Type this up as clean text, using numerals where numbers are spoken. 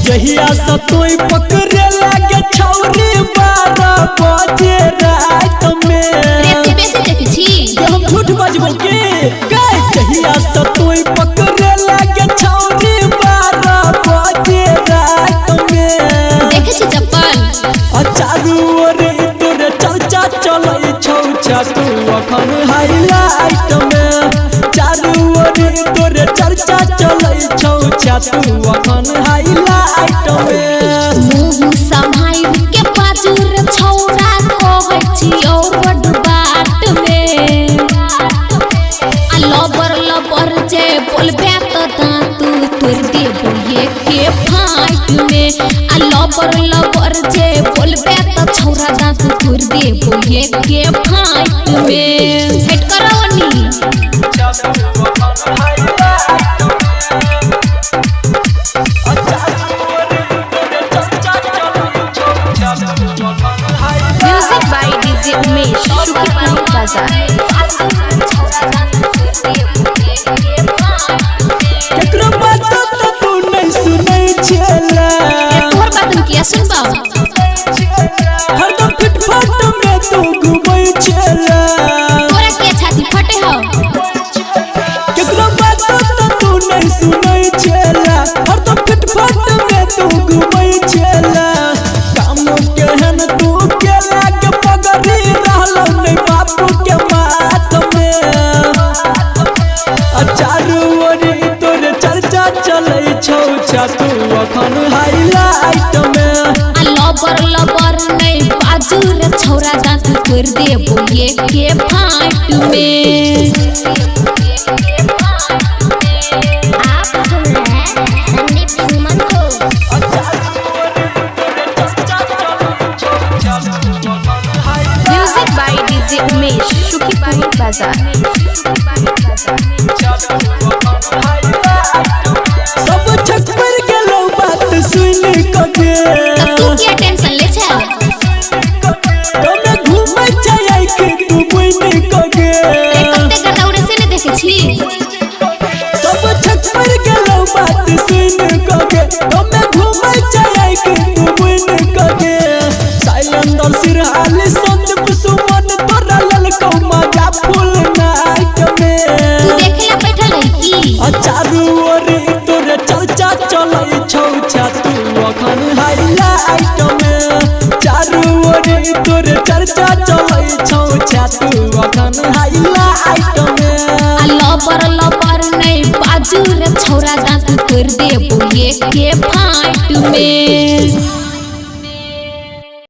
जहिया से तोई पकड़े लागे छौरी 12 बजे रात में हम झूठ बजबो के जहिया से तोई पकड़े लागे छौरी 12 बजे रात में देखे छी चप्पल चारू ओर तोरे चर्चा चलै छौ तू अखन हाईलाइट में चारू ओर तोरे चर्चा चलै छौ तू अखन हाईलाइट में मुंह संभाल के बाजू रे छौरा कहै छी और बड बात में आ लबर जे बोलबे त दांतू तोर देबो ये के फाइट में आ लबर जे बोलबे त छौरा दांतू तोर देबो ये के फाइट में सेट करावनी म्यूजिक बाय डीजे उमेश शुक्रिया बाजार केकरो बात त तू नहीं सुनै छेला तोहर बात किया सुनबा हरदम फिटफाट में तू घुमै छेला तोरा के छाती फटे हो केकरो बात त तू नहीं सुनै छेला हरदम फिटफाट में तू घुमै छेला काम केहन तू के लागे पगड़ी रहलो नहीं बापू के माथ में चारू ओर तोरे चर्चा चलै छौ तू अखन हाईलाइट में आ लबर नहीं बाजू रे छौरा दांत तोड़ देबो ये के फाइट में आप सुन रहे हैं संदीप सुमन को म्यूजिक बाय डीजे उमेश शुक्रिया बाजार सब छक्कर गेलो बात सुन कके तू क्या टेंशन ले छै कने घुमै छै कि तू बुइन कके कते गदौड़े से ने देखे छी सब छक्कर गेलो बात सुन कके कने घुमै छै कि तू बुइन कके साइलेंडर सिरहाल संदीप सुमन तोरा ललकौ मजा फुल नाइट में तू देखेला बैठल है की चारू ओर तोरे चर्चा चलै छौ तू अखन हाईलाइट में चारू ओर तोरे चर्चा चलै छौ तू अखन हाईलाइट में आ लबर नहीं बाजू रे छौरा दांत तोड़ देबो ये के फाइट में।